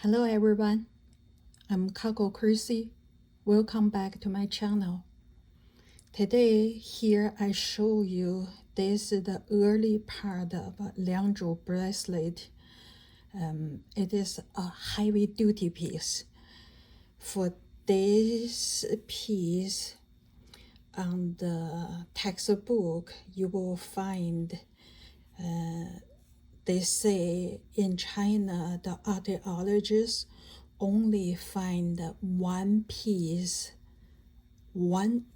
Hello everyone, I'm Kako Chrissy. Welcome back to my channel. Today, here I show you this is the early part of a Liangzhu bracelet. It is a heavy duty piece. For this piece on the textbook, you will find they say in China, the archaeologists only find one piece,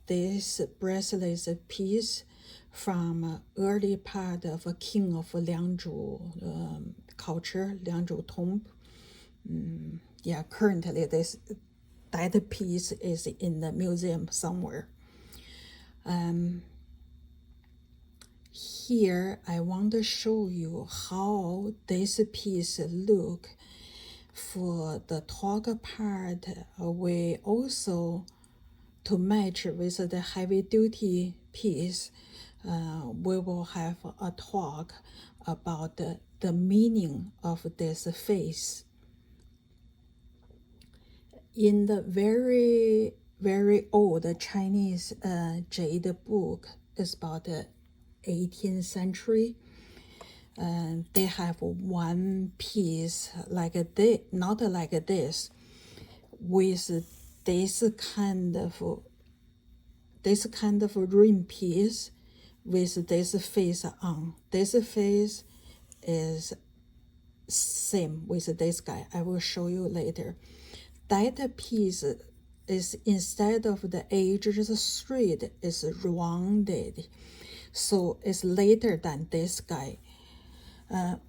this bracelet piece from early part of a king of Liangzhu culture, Liangzhu tomb. Currently that piece is in the museum somewhere. Here I want to show you how this piece look. For the top part, we also, to match with the heavy duty piece, we will have a talk about the meaning of this face. In the very, very old Chinese jade book, it's about the 18th century, they have one piece like this, not like this, with this kind of ring piece with this face on. This face is same with this guy. I will show you later. That piece is, instead of the edges straight, is rounded, so it's later than this guy.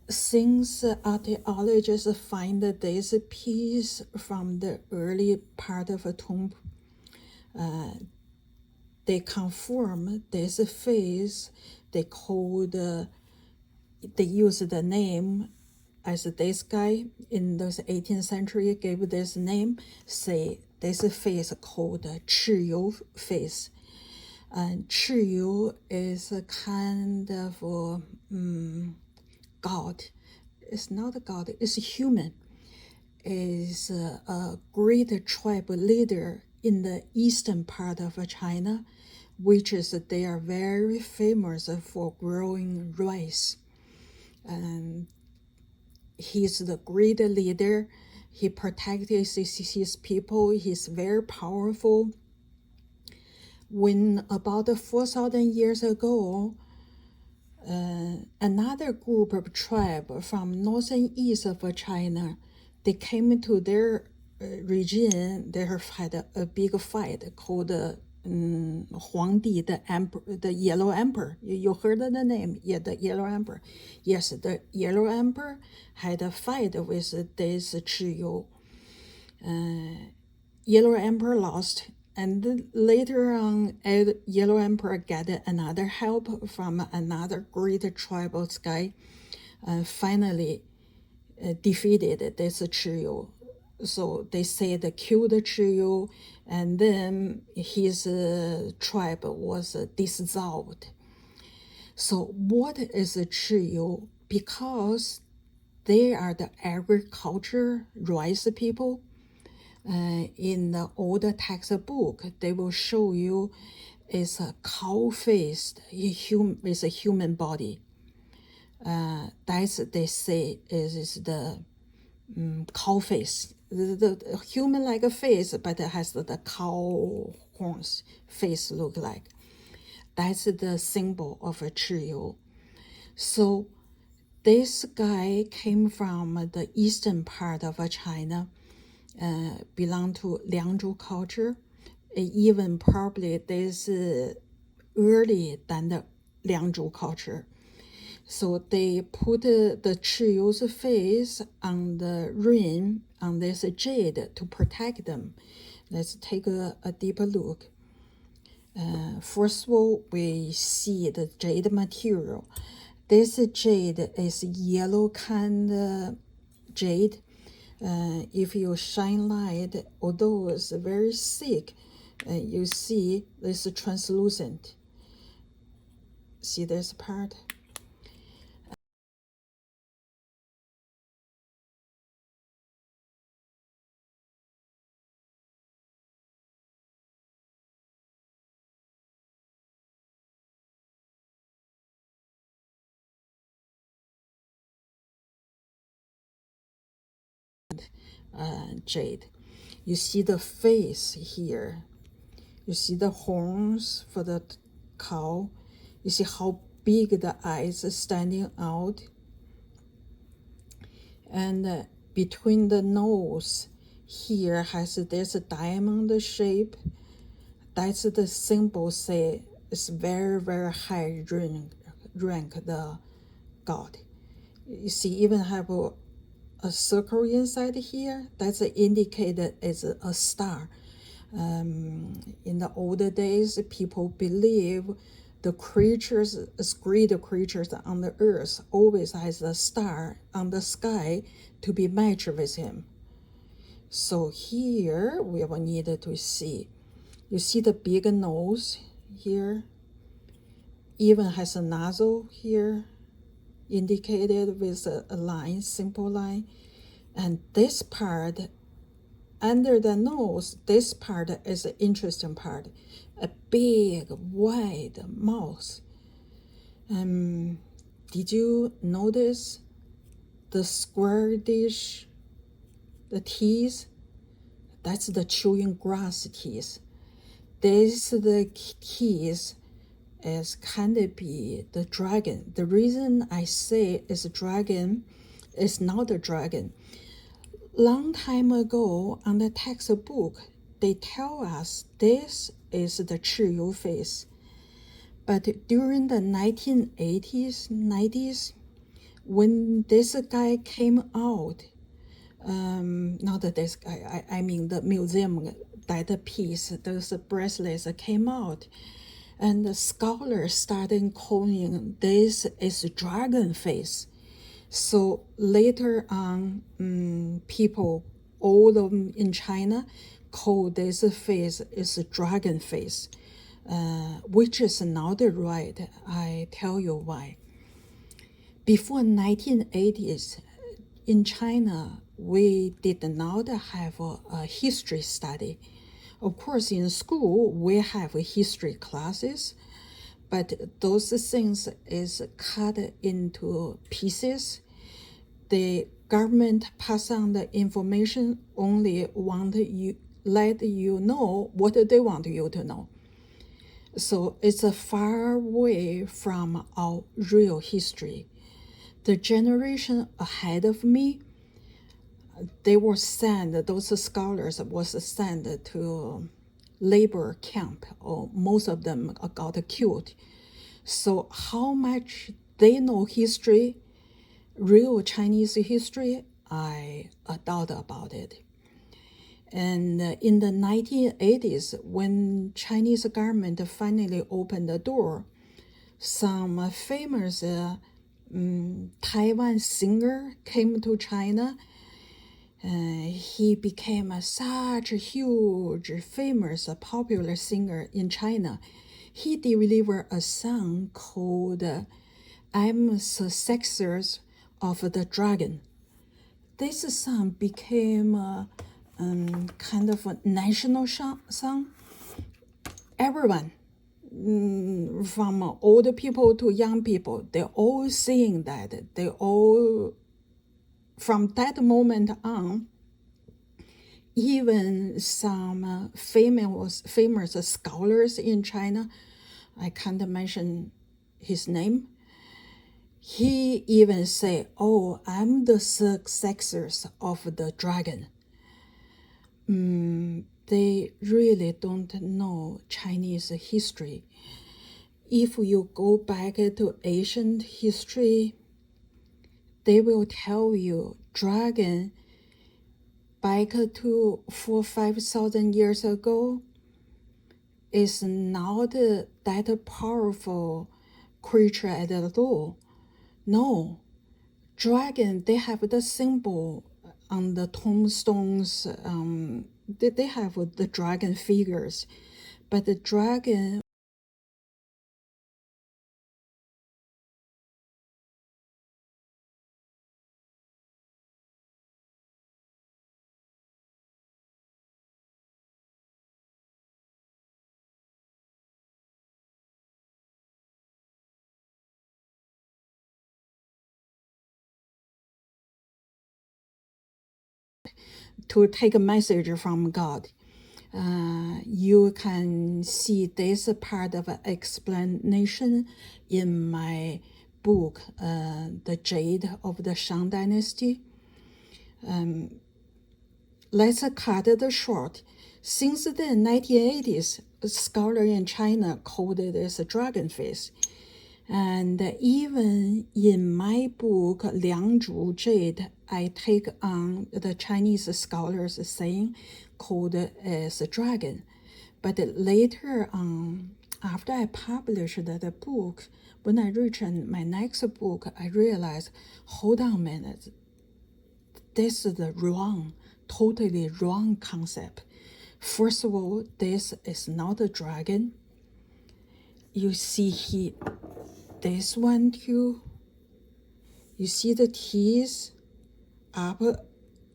Since archaeologists find this piece from the early part of a tomb, they confirm this face. They use the name as this guy in the 18th century gave this name. Say this face called Chiyou face. And Chiyou is a kind of God. It's not a God, it's a human. Is a great tribe leader in the eastern part of China, which is they are very famous for growing rice. And he's the great leader. He protects his people. He's very powerful. When about 4,000 years ago, another group of tribe from northern east of China, they came to their region. They had a big fight called Huangdi, the emperor, the Yellow Emperor. You heard of the name? Yeah, the Yellow Emperor. Yes, the Yellow Emperor had a fight with this Chiyou. Yellow Emperor lost. And then later on, Yellow Emperor got another help from another great tribal guy, finally defeated this Chiyou. So they say they killed Chiyou, and then his tribe was dissolved. So what is a Chiyou? Because they are the agriculture rice people. In the older textbook, they will show you it's a cow-faced with a human body. That's they say is the cow face. The human like a face, but it has the cow horns face look like. That's the symbol of a Chiyou. So this guy came from the eastern part of China. Belong to Liangzhu culture, even probably this early than the Liangzhu culture. So they put the Chiyou's face on the ring on this jade to protect them. Let's take a deeper look. First of all, we see the jade material. This jade is yellow kind of jade. If you shine light, although it's very thick, you see this translucent. See this part? jade. You see the face here. You see the horns for the cow. You see how big the eyes are standing out. And between the nose here there's a diamond shape. That's the symbol say it's very, very high rank the god. You see, even have a circle inside here. That's indicated as a star. In the older days, people believe the creatures, as great creatures on the earth, always has a star on the sky to be matched with him. So here we will need to see. You see the big nose here, even has a nozzle here, indicated with a line, simple line. And this part, under the nose, this part is the interesting part. A big, wide mouth. Did you notice the square dish, the teeth? That's the chewing grass teeth. This the teeth is kind of be the dragon. The reason I say it's a dragon is not a dragon. Long time ago on the textbook, they tell us this is the Chiyou face. But during the 1980s, 90s, when this guy came out, not this guy, I mean the museum, that piece, those bracelets came out, and the scholars started calling this is dragon face. So later on, people, all of them in China, call this face is dragon face, which is not right. I tell you why. Before 1980s, in China, we did not have a history study. Of course, in school, we have history classes, but those things is cut into pieces. The government pass on the information, only let you know what they want you to know. So it's a far away from our real history. The generation ahead of me, they were sent, those scholars was sent to labor camp, or most of them got killed. So how much they know history, real Chinese history, I doubt about it. And in the 1980s, when Chinese government finally opened the door, some famous Taiwan singer came to China. He became such a huge, famous, popular singer in China. He delivered a song called I'm Successors of the Dragon. This song became kind of a national song. Everyone, from older people to young people, they all sing that. They all, from that moment on, even some famous scholars in China, I can't mention his name, he even say, oh, I'm the successors of the dragon. They really don't know Chinese history. If you go back to ancient history, they will tell you dragon back to 4,000-5,000 years ago is not that powerful creature at all. No, dragon, they have the symbol on the tombstones. They have the dragon figures, but the dragon to take a message from God. You can see this part of explanation in my book, The Jade of the Shang Dynasty. Let's cut it short. Since the 1980s, a scholar in China called this dragon face. And even in my book, Liangzhu Jade, I take on the Chinese scholars saying called as a dragon. But later on, after I published that book, when I reached my next book, I realized, hold on a minute, this is the totally wrong concept. First of all, this is not a dragon. You see here, this one too. You see the teeth, upper,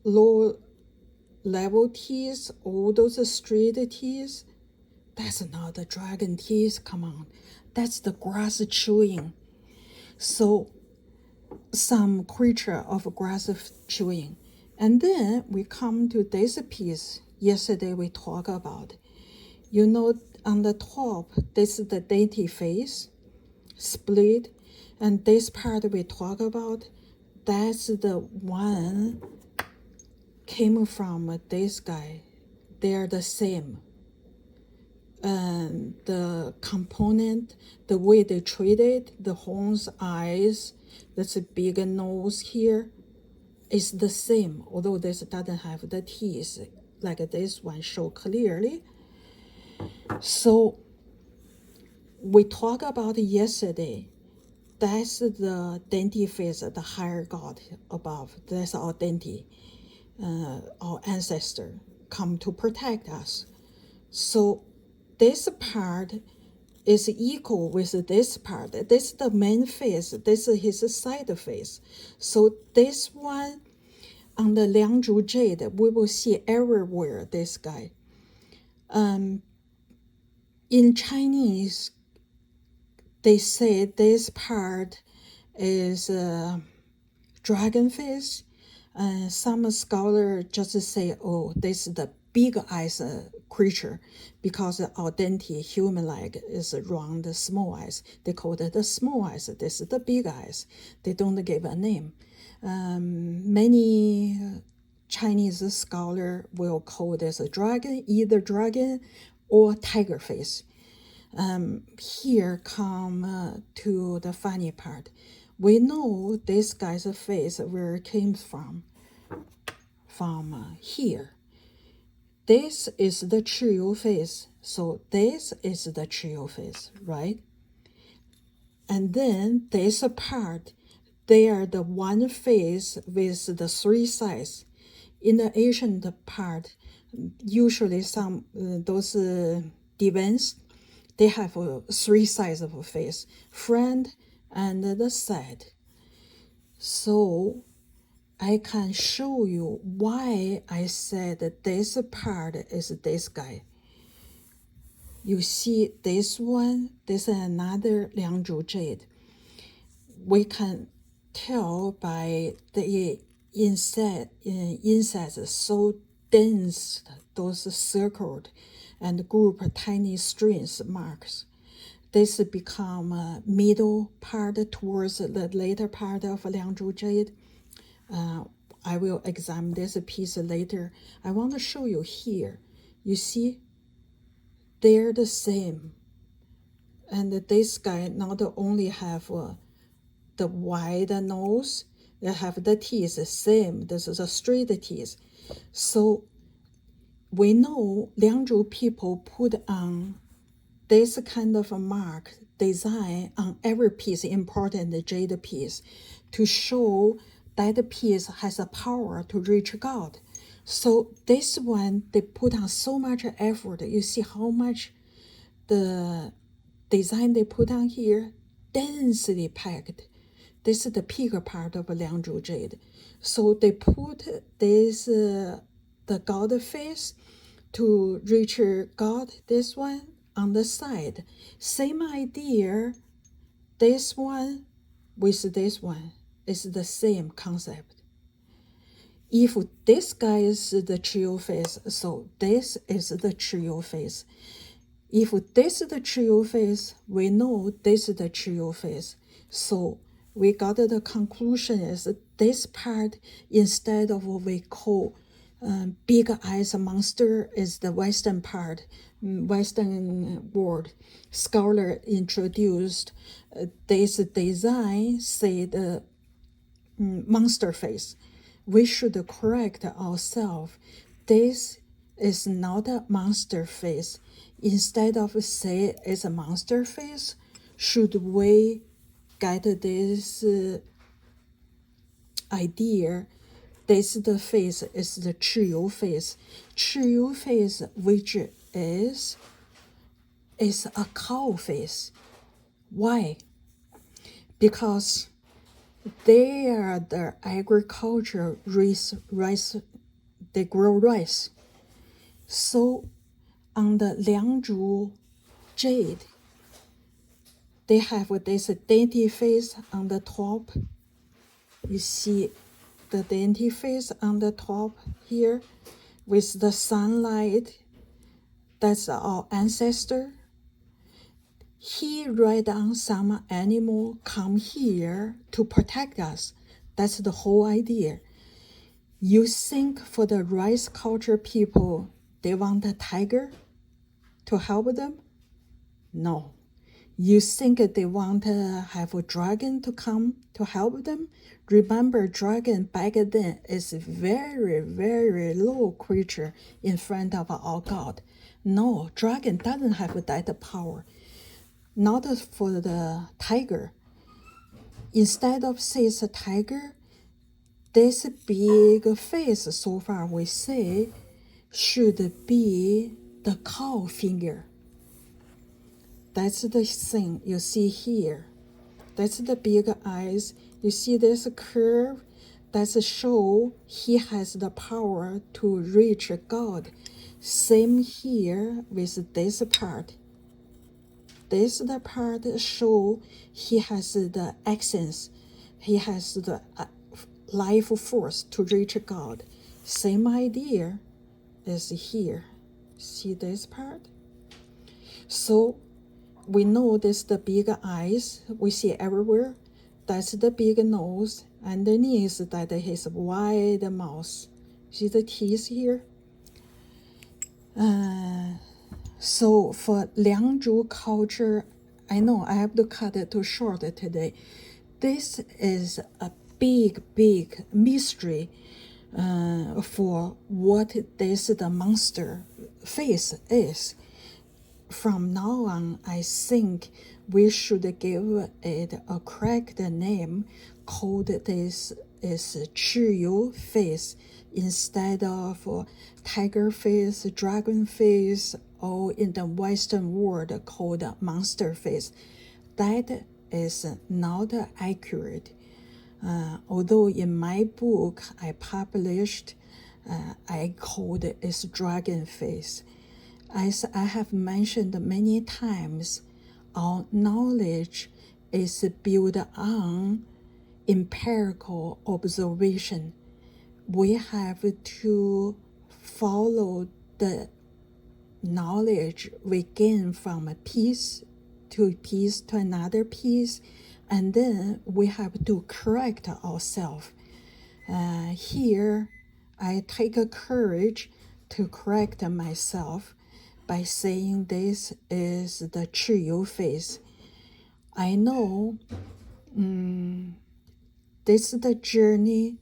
lower level teeth, all those straight teeth. That's not the dragon teeth, come on. That's the grass chewing. So, some creature of grass chewing. And then we come to this piece. Yesterday we talked about. You know, on the top, this is the deity face, split. And this part we talk about, that's the one came from this guy. They are the same. And the component, the way they treat it, the horns, eyes, that's a big nose here, is the same, although this doesn't have the teeth like this one show clearly. So we talked about yesterday, that's the deity face, the higher God above. That's our deity, our ancestor come to protect us. So this part is equal with this part. This is the main face. This is his side face. So this one on the Liangzhu Jade, we will see everywhere this guy. In Chinese, they say this part is dragon face. Some scholars just say, oh, this is the big eyes creature, because our deity, human-like, is round, small eyes. They call it the small eyes. This is the big eyes. They don't give a name. Many Chinese scholars will call this a dragon, either dragon or tiger face. Here come to the funny part. We know this guy's face where it came from here. This is the Chiyou face. So this is the Chiyou face, right? And then this part, they are the one face with the three sides. In the ancient part, usually some those divines, they have three sides of a face, front and the side. So I can show you why I said that this part is this guy. You see this one, this is another Liangzhu Jade. We can tell by the insects so dense, those circled and group tiny strings marks. This become middle part towards the later part of Liangzhu Jade. I will examine this piece later. I want to show you here. You see, they're the same. And this guy not only have the wide nose, they have the teeth the same. This is a straight teeth. So we know Liangzhu people put on this kind of a mark design on every piece, important jade piece, to show that piece has a power to reach God. So this one, they put on so much effort. You see how much the design they put on here, densely packed. This is the peak part of Liangzhu Jade. So they put this, the God face to reach God, this one, on the side. Same idea, this one with this one is the same concept. if this guy is the Chiyou face, so this is the Chiyou face. If this is the Chiyou face, we know this is the Chiyou face. So we got the conclusion is this part, instead of what we call big eyes monster, is the Western part, Western world. Scholar introduced this design, say the monster face. We should correct ourselves. This is not a monster face. Instead of say it's a monster face, should we get this idea? This the face is the Chiyou face. Chiyou face, which is a cow face. Why? Because they are the agriculture rice, they grow rice. So on the Liangzhu Jade, they have this dainty face on the top. You see the dainty face on the top here with the sunlight. That's our ancestor. He ride on some animal, come here to protect us. That's the whole idea. You think for the rice culture people, they want a tiger to help them? No. You think they want to have a dragon to come to help them? Remember, dragon back then is a very, very low creature in front of our God. No, dragon doesn't have that power. Not for the tiger. Instead of say it's a tiger, this big face, so far we say, should be the cow finger. That's the thing you see here. That's the big eyes. You see this curve? That's show he has the power to reach God. Same here with this part. This the part show he has the essence. He has the life force to reach God. Same idea is here. See this part? So we know this the big eyes we see everywhere. That's the big nose. Underneath that his wide mouth. See the teeth here? So for Liangzhu culture, I know I have to cut it too short today. This is a big, big mystery for what this the monster face is. From now on, I think we should give it a correct name, called this is Chiyou face instead of tiger face, dragon face, or in the Western world called monster face. That is not accurate. Although in my book I published, I called it as dragon face. As I have mentioned many times, our knowledge is built on empirical observation. We have to follow the knowledge we gain from a piece to another piece, and then we have to correct ourselves. Here, I take a courage to correct myself by saying this is the Chiyou face. I know this is the journey.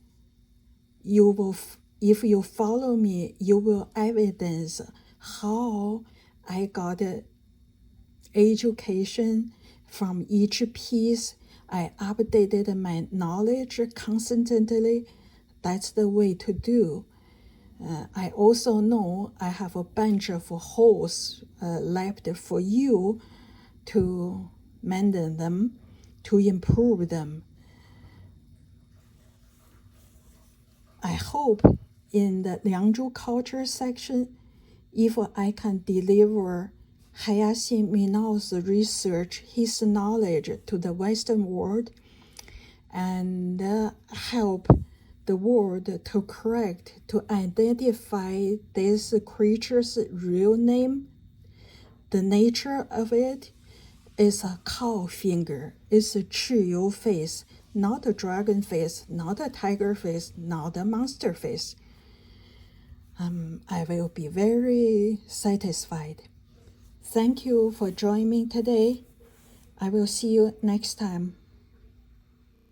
You will, if you follow me, you will evidence how I got education from each piece. I updated my knowledge constantly. That's the way to do. I also know I have a bunch of holes left for you to mend them, to improve them. I hope in the Liangzhu culture section, if I can deliver Hayashi Minao's research, his knowledge to the Western world, and help the word to correct, to identify this creature's real name, the nature of it is a cow finger. It's a Chiyou face, not a dragon face, not a tiger face, not a monster face. I will be very satisfied. Thank you for joining me today. I will see you next time.